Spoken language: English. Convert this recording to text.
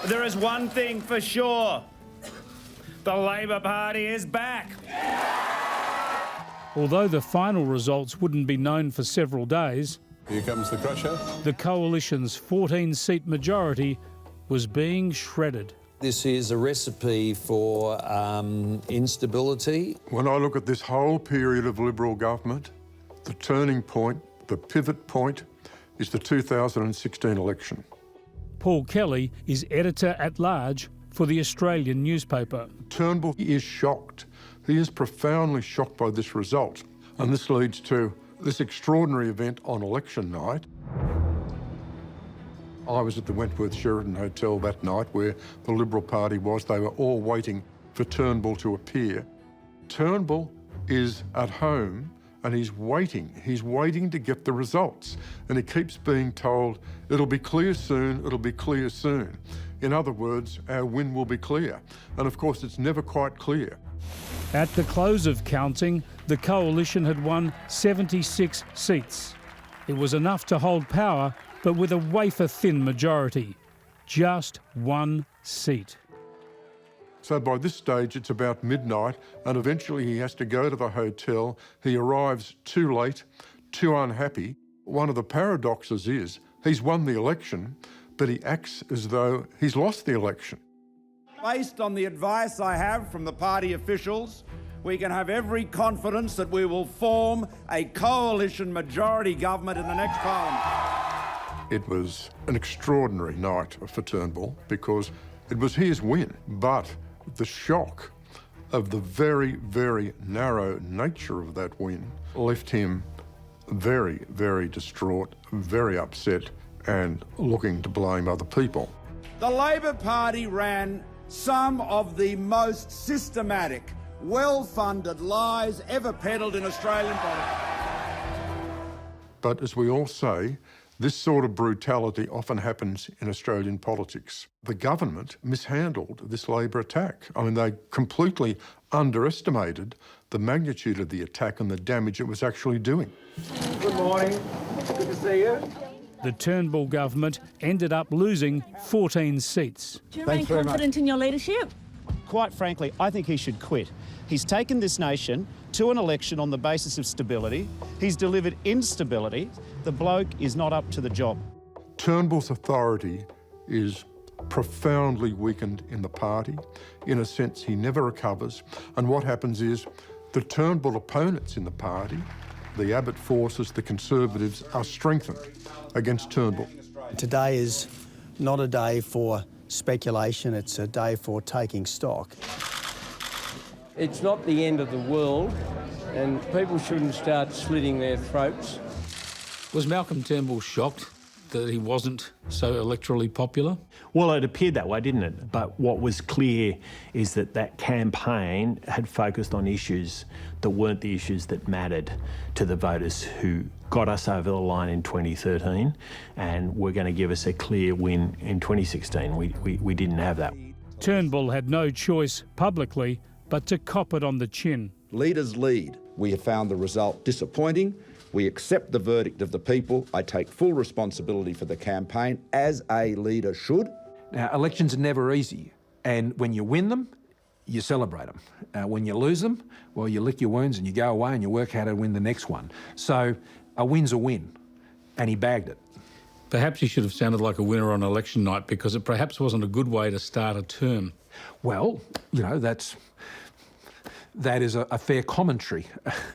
There is one thing for sure. The Labor Party is back. Although the final results wouldn't be known for several days, Here comes the crusher. the Coalition's 14-seat majority was being shredded. This is a recipe for instability. When I look at this whole period of Liberal government, the turning point, the pivot point, is the 2016 election. Paul Kelly is editor-at-large for the Australian newspaper. Turnbull is shocked. He is profoundly shocked by this result. And this leads to this extraordinary event on election night. I was at the Wentworth Sheraton Hotel that night where the Liberal Party was. They were all waiting for Turnbull to appear. Turnbull is at home and he's waiting. He's waiting to get the results. And he keeps being told, it'll be clear soon, it'll be clear soon. In other words, our win will be clear. And of course, it's never quite clear. At the close of counting, the Coalition had won 76 seats. It was enough to hold power, but with a wafer-thin majority. Just one seat. So by this stage, it's about midnight, and eventually he has to go to the hotel. He arrives too late, too unhappy. One of the paradoxes is he's won the election, but he acts as though he's lost the election. Based on the advice I have from the party officials, we can have every confidence that we will form a coalition majority government in the next parliament. It was an extraordinary night for Turnbull because it was his win, but the shock of the very, very narrow nature of that win left him very, very distraught, very upset, and looking to blame other people. The Labor Party ran some of the most systematic, well-funded lies ever peddled in Australian politics. But as we all say, this sort of brutality often happens in Australian politics. The government mishandled this Labor attack. I mean, they completely underestimated the magnitude of the attack and the damage it was actually doing. Good morning. Good to see you. The Turnbull government ended up losing 14 seats. Do you remain confident in your leadership? Quite frankly, I think he should quit. He's taken this nation to an election on the basis of stability. He's delivered instability. The bloke is not up to the job. Turnbull's authority is profoundly weakened in the party. In a sense, he never recovers. And what happens is the Turnbull opponents in the party, the Abbott forces, the Conservatives, are strengthened against Turnbull. Today is not a day for speculation, it's a day for taking stock. It's not the end of the world, and people shouldn't start slitting their throats. Was Malcolm Turnbull shocked that he wasn't so electorally popular? Well, it appeared that way, didn't it? But what was clear is that that campaign had focused on issues that weren't the issues that mattered to the voters who got us over the line in 2013 and were going to give us a clear win in 2016. We didn't have that. Turnbull had no choice publicly but to cop it on the chin. Leaders lead. We have found the result disappointing. We accept the verdict of the people. I take full responsibility for the campaign, as a leader should. Now, elections are never easy, and when you win them, you celebrate them. When you lose them, well, you lick your wounds and you go away and you work hard to win the next one. So a win's a win, and he bagged it. Perhaps he should have sounded like a winner on election night because it perhaps wasn't a good way to start a term. Well, you know, that is a fair commentary.